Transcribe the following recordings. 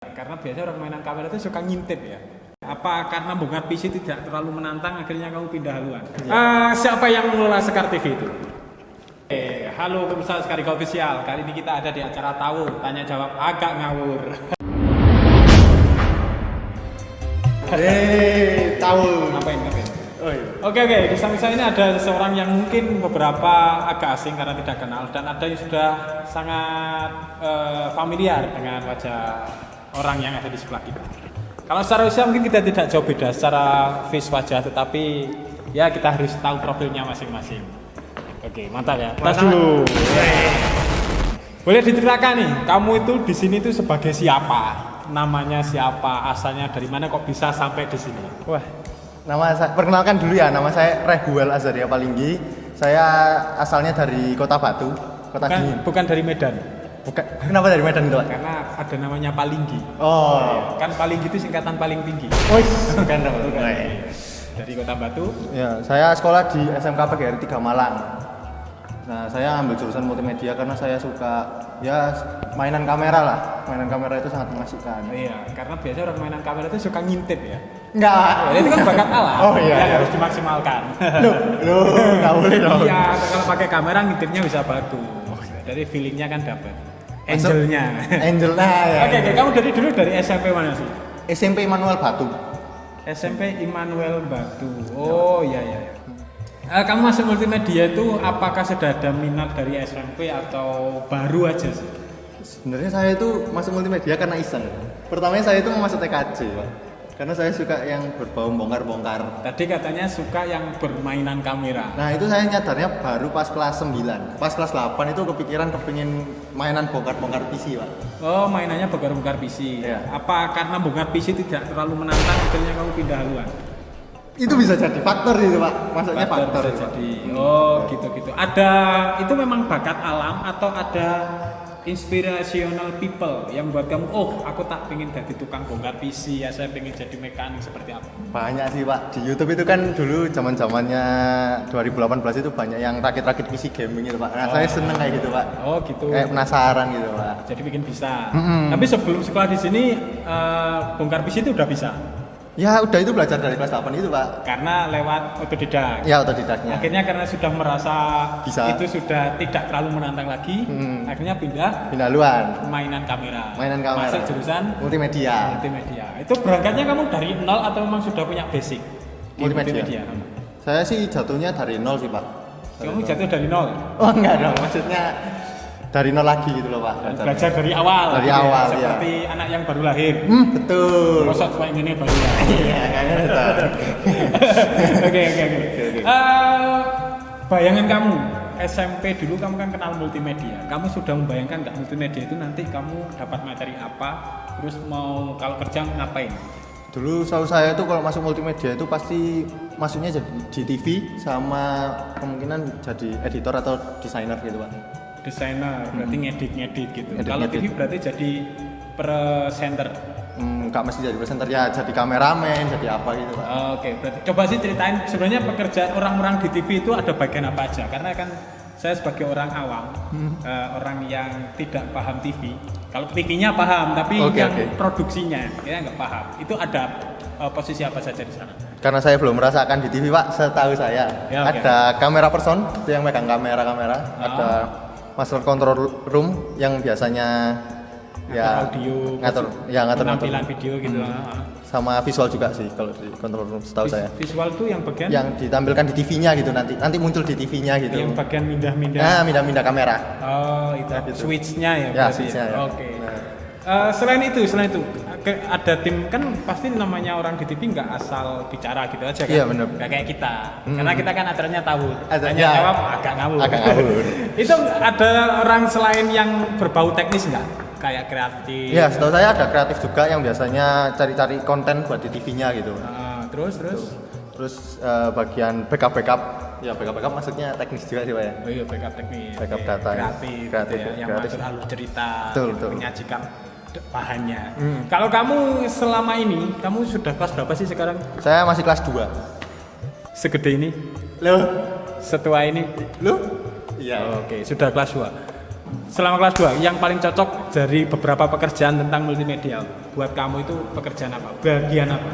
Karena biasanya orang mainan kamera itu suka ngintip ya. Apa karena bongkar PC tidak terlalu menantang akhirnya kamu pindah haluan? Siapa yang mengelola Sekar TV itu? Halo pemirsa Sekarika Official. Kali ini kita ada di acara tahu tanya jawab agak ngawur. Tahu. Ngapain? Oh iya. Oke, di samping saya ini ada seseorang yang mungkin beberapa agak asing karena tidak kenal dan ada yang sudah sangat familiar dengan wajah orang yang ada di sebelah kita. Kalau secara usia mungkin kita tidak jauh beda secara face wajah, tetapi ya kita harus tahu profilnya masing-masing. Oke, mantap ya. Tas dulu. Boleh diceritakan nih, kamu itu di sini tuh sebagai siapa? Namanya siapa? Asalnya dari mana kok bisa sampai di sini? Wah, nama saya perkenalkan dulu ya. Nama saya Rehuel Azaria Palinggi. Saya asalnya dari Kota Batu, Kota Dingin. Bukan dari Medan. Bukan. Kenapa dari Medan itu, Pak? Karena ada namanya Palinggi. Oh, Kan Palinggi itu singkatan paling tinggi. bukan dong. Dari Kota Batu. Ya, saya sekolah di SMK PGRI 3 Malang. Nah, saya ambil jurusan multimedia karena saya suka ya mainan kamera lah. Mainan kamera itu sangat mengasihkan. Iya, karena biasanya orang mainan kamera itu suka ngintip ya. Enggak. Ya, itu kan bakat alam. Oh iya. Yang harus dimaksimalkan. Loh, enggak boleh dong. Iya, kalau pakai kamera ngintipnya bisa bagus. Jadi feelingnya kan dapat. Angelnya. Angelnya ya. Oke, kamu dari dulu dari SMP mana sih? SMP Immanuel Batu. SMP Immanuel Batu. Oh iya. Kamu masuk multimedia itu apakah sudah ada minat dari SMP atau baru aja sih? Sebenarnya saya itu masuk multimedia karena iseng. Pertamanya saya itu mau masuk TKJ, Pak. Karena saya suka yang berbau bongkar-bongkar. Tadi katanya suka yang bermainan kamera. Nah, itu saya nyadarnya baru pas kelas 9. Pas kelas 8 itu kepingin mainan bongkar-bongkar PC, Pak. Oh, mainannya bongkar-bongkar PC. Iya. Apa karena bongkar PC tidak terlalu menantang akhirnya kamu pindah haluan? Itu bisa jadi faktor itu, Pak. Masuknya faktor bisa itu, Pak. jadi. Oh, gitu. Ada itu memang bakat alam atau ada inspirational people yang buat kamu, oh aku tak pengen jadi tukang bongkar PC ya, saya pengen jadi mekanik seperti apa? Banyak sih, Pak. Di YouTube itu kan dulu zaman-zamannya 2018 itu banyak yang rakit-rakit PC gaming itu, Pak. Nah, saya seneng kayak gitu, Pak. Oh, gitu. Kayak penasaran gitu, Pak. Jadi bikin bisa. Tapi sebelum sekolah di sini bongkar PC itu udah bisa. Ya, udah itu belajar dari kelas 8 itu, Pak. Karena lewat otodidak. Ya, otodidaknya. Akhirnya karena sudah merasa Bisa. itu sudah tidak terlalu menantang lagi, akhirnya pindah Pinaluan. mainan kamera. Mainan kamera. Masuk jurusan Multimedia. multimedia. Itu berangkatnya kamu dari nol atau memang sudah punya basic di Multimedia. Saya sih jatuhnya dari nol sih, Pak. Kamu jatuh dari nol. Oh, enggak dong, maksudnya dari nol lagi gitu loh, Pak. Belajar dari awal. Dari gitu ya. awal, Seperti anak yang baru lahir. Betul. Masa kayak gini baru lahir. Iya, kayaknya itu. Oke. Bayangan kamu SMP dulu kamu kan kenal multimedia. Kamu sudah membayangkan nggak multimedia itu nanti kamu dapat materi apa, terus mau kalau kerja ngapain? Dulu setahu saya tuh kalau masuk multimedia itu pasti masuknya jadi di TV sama kemungkinan jadi editor atau desainer gitu, Pak. Desainer, berarti ngedit gitu. Ngedit, Kalau ngedit. TV berarti jadi presenter. Nggak mesti jadi presenter ya, jadi kameramen, jadi apa gitu, Pak. Oke, berarti coba sih ceritain sebenarnya pekerjaan orang-orang di TV itu ada bagian apa aja? Karena kan saya sebagai orang awam, orang yang tidak paham TV. Kalau TV-nya paham, tapi yang produksinya ya nggak paham. Itu ada posisi apa saja di sana? Karena saya belum merasakan di TV, Pak, setahu saya. Ya, oke. Ada kamera person, itu yang megang kamera. Ada master control room yang biasanya Ngatur audio, ngatur penampilan video gitu. sama visual juga sih kalau di control room setahu saya. Visual tuh yang bagian Yang ditampilkan di TV-nya gitu nanti muncul di TV-nya gitu. yang bagian mindah-mindah. Nah, mindah-mindah kamera. Oh, itu gitu. switch-nya ya. Ya, berarti switch-nya ya. Oke. Nah. Selain itu ada tim kan pasti namanya orang di TV nggak asal bicara gitu aja kan. Iya, benar. Nggak kayak kita. Karena kita kan aturannya tahu. Aturannya Tanya jawab agak ngawur. Itu ada orang selain yang berbau teknis nggak? Kayak kreatif. Iya, setahu saya ada kreatif juga yang biasanya cari-cari konten buat di TV-nya gitu. Terus Bagian backup. Ya, backup maksudnya teknis juga sih, Pak ya. oh iya backup teknis. Backup Oke, data ya. kreatif, Kreatif, gitu ya, yang kreatif. mengatur alur cerita, Betul, gitu, betul. menyajikan bahannya. Kalau kamu selama ini, kamu sudah kelas berapa sih sekarang? Saya masih kelas 2. Segede ini? Loh, Setua ini? Iya. Oke, sudah kelas 2. Selama kelas 2, yang paling cocok dari beberapa pekerjaan tentang multimedia buat kamu itu pekerjaan apa? Bagian apa?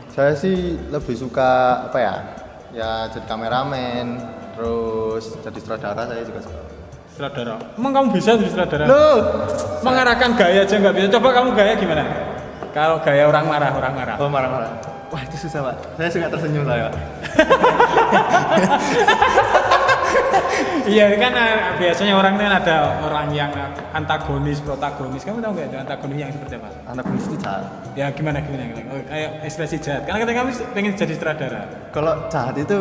Saya sih lebih suka apa ya? Ya jadi kameramen, terus jadi sutradara saya juga suka. Sutradara. Emang kamu bisa jadi sutradara? Loh, Mengarahkan gaya aja nggak bisa. Coba kamu gaya gimana? Kalau gaya orang marah. oh marah-marah. Wah itu susah pak. Saya suka tersenyum saya pak. Iya kan biasanya orang itu kan ada orang yang antagonis, protagonis. Kamu tahu nggak itu antagonis yang seperti apa? Anak bisnis itu jahat. Ya gimana? Oh, kayak ekspresi jahat. Karena katanya kamu pengen jadi sutradara. Kalau jahat itu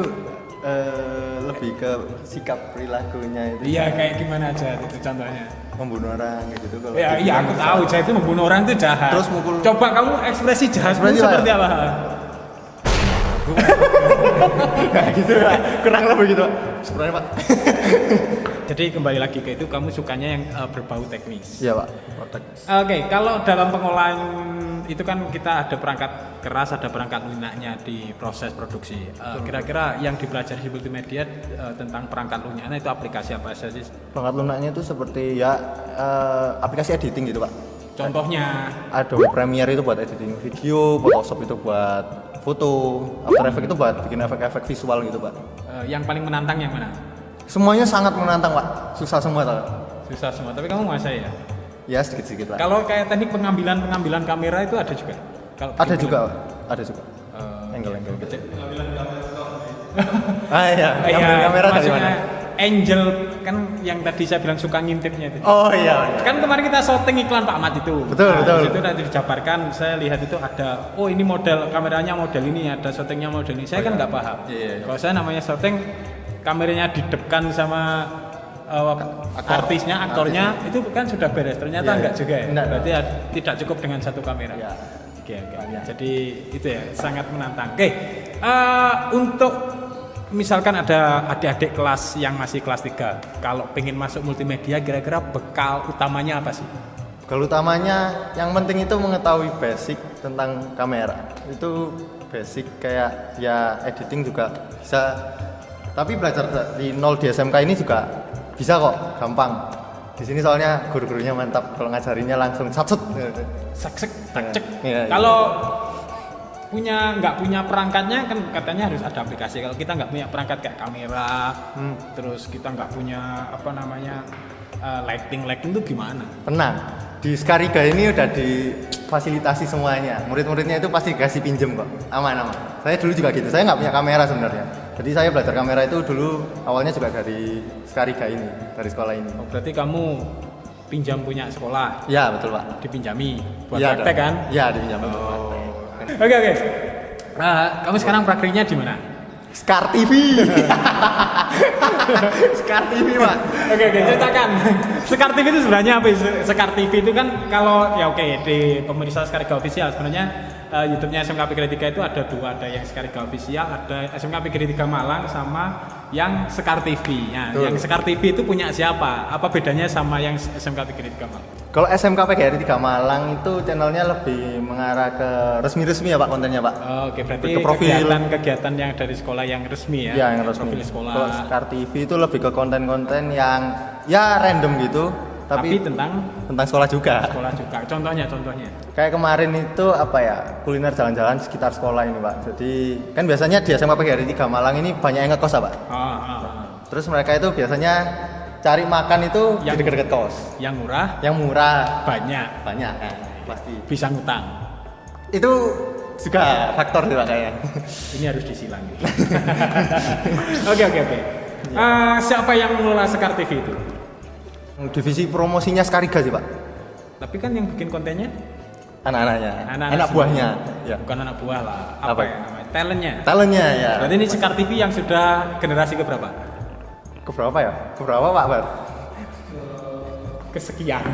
lebih ke sikap perilakunya itu. Iya kayak gimana jahat itu contohnya? Membunuh orang kayak gitu. Kalau Ya iya aku tahu jahat itu membunuh orang itu jahat. Terus mukul. Coba kamu ekspresi jahatmu Ekspresi seperti apa? Nah, gitu pak. Kurang lebih gitu pak. Sebenarnya pak. Jadi kembali lagi ke itu, kamu sukanya yang berbau teknis. Iya pak. Oke, kalau dalam pengolahan itu kan kita ada perangkat keras, ada perangkat lunaknya di proses produksi. Kira-kira yang dipelajari di multimedia tentang perangkat lunaknya itu aplikasi apa saja sih? Perangkat lunaknya itu seperti ya aplikasi editing gitu pak. Contohnya? Adobe Premiere itu buat editing video, Photoshop itu buat foto, After Effects itu buat bikin efek-efek visual gitu pak. Yang paling menantang yang mana? Semuanya sangat menantang pak, susah semua tau. Susah semua, tapi kamu menguasai ya? Ya sedikit-sedikit lah. Kalau kayak teknik pengambilan kamera itu ada juga? Kalau Ada bikin juga film? pak, ada juga. Angle-angle gitu. Pengambilan kamera. Ah iya, kamera dari maksudnya mana? Angel kan yang tadi saya bilang suka ngintipnya itu. Oh iya. Kan kemarin kita syuting iklan Pak Ahmad itu. Betul, betul. Di situ nanti dijabarkan, saya lihat itu ada, oh ini model kameranya model ini, ada syutingnya model ini. Saya kan nggak paham. Iya. Kalau saya namanya syuting, kameranya didepkan sama aktornya itu kan sudah beres. Ternyata Iya, enggak juga ya. enggak. Berarti tidak cukup dengan satu kamera. Iya. Oke. Jadi itu ya sangat menantang. Oke. Untuk misalkan ada adik-adik kelas yang masih kelas 3, kalau pengen masuk multimedia kira-kira bekal utamanya apa sih? Kalau utamanya yang penting itu mengetahui basic tentang kamera. Itu basic kayak ya editing juga bisa. Tapi belajar dari nol di SMK ini juga bisa kok, gampang. Di sini soalnya guru-gurunya mantap, kalau ngajarinnya langsung satset. Saksek, Iya. Kalau nggak punya perangkatnya kan katanya harus ada aplikasi. Kalau kita nggak punya perangkat kayak kamera, terus kita nggak punya apa namanya lighting itu gimana? Tenang, di Skariga ini udah difasilitasi semuanya. Murid-muridnya itu pasti dikasih pinjem kok, aman. Saya dulu juga gitu, saya nggak punya kamera sebenarnya. Jadi saya belajar kamera itu dulu awalnya juga dari Skariga ini, dari sekolah ini. Oh, berarti kamu pinjam punya sekolah? Ya betul pak. Dipinjami buat Ya, praktek kan? Ya dipinjam. Oke. Kamu sekarang praktiknya di mana? Skar TV. Skar TV pak. Oke, ceritakan. Sekar TV itu sebenarnya apa? Sekar TV itu kan kalau ya di pemirsa Skariga Official sebenarnya YouTube-nya SMK Negeri 3 itu ada dua, ada yang Skariga Official, ada SMK Negeri 3 Malang sama yang Sekar TV. Nah, yang Sekar TV itu punya siapa? Apa bedanya sama yang SMK Negeri 3 Malang? Kalau SMK PGRI 3 Malang itu channelnya lebih mengarah ke resmi-resmi ya pak kontennya pak. Oke, berarti ke profil. kegiatan yang dari sekolah yang resmi ya? Ya yang resmi. Profil sekolah. Kalau Skar TV itu lebih ke konten-konten yang ya random gitu. Tapi tentang sekolah juga. Sekolah juga. Contohnya. Kayak kemarin itu apa ya, kuliner jalan-jalan sekitar sekolah ini pak. Jadi kan biasanya di SMK PGRI 3 Malang ini banyak yang ngekos ya pak. Terus mereka itu biasanya cari makan itu yang di dekat-dekat kos. Yang murah. Yang murah. Banyak Pasti. bisa ngutang. Itu juga faktor sih pak kayaknya. Ini harus disilang. Oke. Siapa yang mengelola Sekar TV itu? Divisi promosinya Skariga sih pak. Tapi kan yang bikin kontennya Anak-anaknya. Anak-anak Anak semua. buahnya. Ya. Bukan anak buah lah. Apa? Ya namanya? Talentnya. Talentnya ya. Berarti ini Sekar TV yang sudah generasi keberapa? Keberapa ya? Keberapa pak Bar? Kesekian.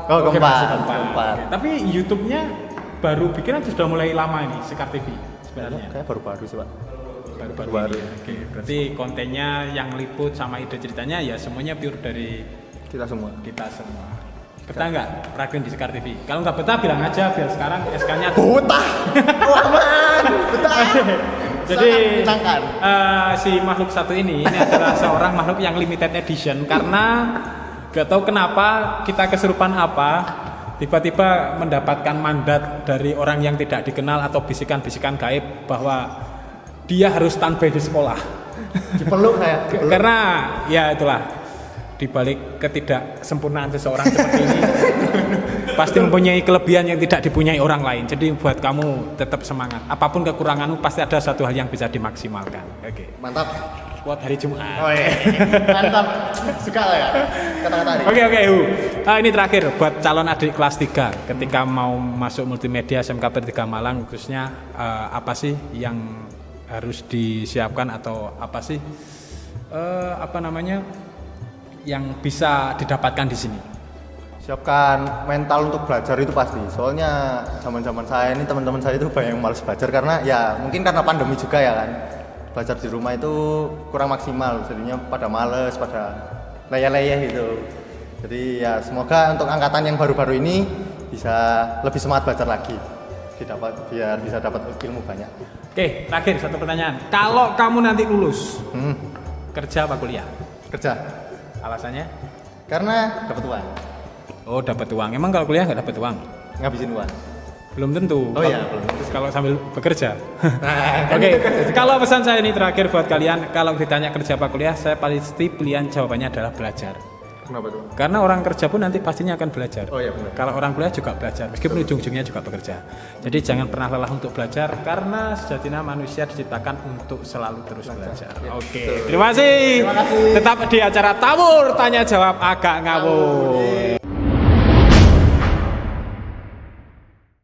Oh Oke, keempat. masih Keempat. Oke. Tapi YouTube-nya baru bikin atau sudah mulai lama ini Sekar TV sebenarnya? Kayak baru-baru sih pak. Baru-baru ini. Oke, berarti kontennya yang liput sama ide ceritanya ya semuanya pure dari Kita semua. kita semua. Betah nggak praktek di Sekar TV? Kalau nggak betah bilang aja biar sekarang SK-nya Betah. Wah man. Betah. Jadi Sangat menyenangkan. si makhluk satu ini adalah seorang makhluk yang limited edition karena Gak tahu kenapa kita kesurupan apa, tiba-tiba mendapatkan mandat dari orang yang tidak dikenal atau bisikan-bisikan gaib bahwa dia harus standby di sekolah. Dipeluk kayak Karena ya itulah, dibalik ketidaksempurnaan seseorang seperti ini pasti mempunyai kelebihan yang tidak dipunyai orang lain. Jadi buat kamu tetap semangat. Apapun kekuranganmu pasti ada satu hal yang bisa dimaksimalkan. Oke. mantap. Kuat hari Jumat. Oh iya. Mantap. Suka lah ya kata-kata ini. Oke. Ini terakhir buat calon adik kelas 3 ketika mau masuk multimedia SMK 3 Malang khususnya apa sih yang harus disiapkan atau apa sih yang bisa didapatkan di sini? Siapkan mental untuk belajar itu pasti. Soalnya zaman-zaman saya ini teman-teman saya itu banyak yang malas belajar karena ya mungkin karena pandemi juga ya kan. Belajar di rumah itu kurang maksimal, jadinya pada males, pada leyeh-leyeh gitu. Jadi ya semoga untuk angkatan yang baru-baru ini bisa lebih semangat belajar lagi. Biar bisa dapat ilmu banyak. Oke, terakhir satu pertanyaan. Kalau kamu nanti lulus, kerja apa kuliah? Kerja. Alasannya? Karena dapat uang. Oh, dapat uang. Emang kalau kuliah nggak dapat uang? Ngabisin uang. Belum tentu. Oh iya, belum tentu. Kalau sambil bekerja. Nah, Oke. Kalau pesan saya ini terakhir buat kalian, kalau ditanya kerja apa kuliah, saya pasti pilihan jawabannya adalah belajar. Kenapa tuh? Karena orang kerja pun nanti pastinya akan belajar. Oh iya benar. Kalau orang kuliah juga belajar, meskipun ujung-ujungnya juga bekerja. Jadi jangan pernah lelah untuk belajar, karena sejatinya manusia diciptakan untuk selalu terus belajar. Oke, terima kasih. Tetap di acara Tawur Tanya Jawab Agak Ngawur.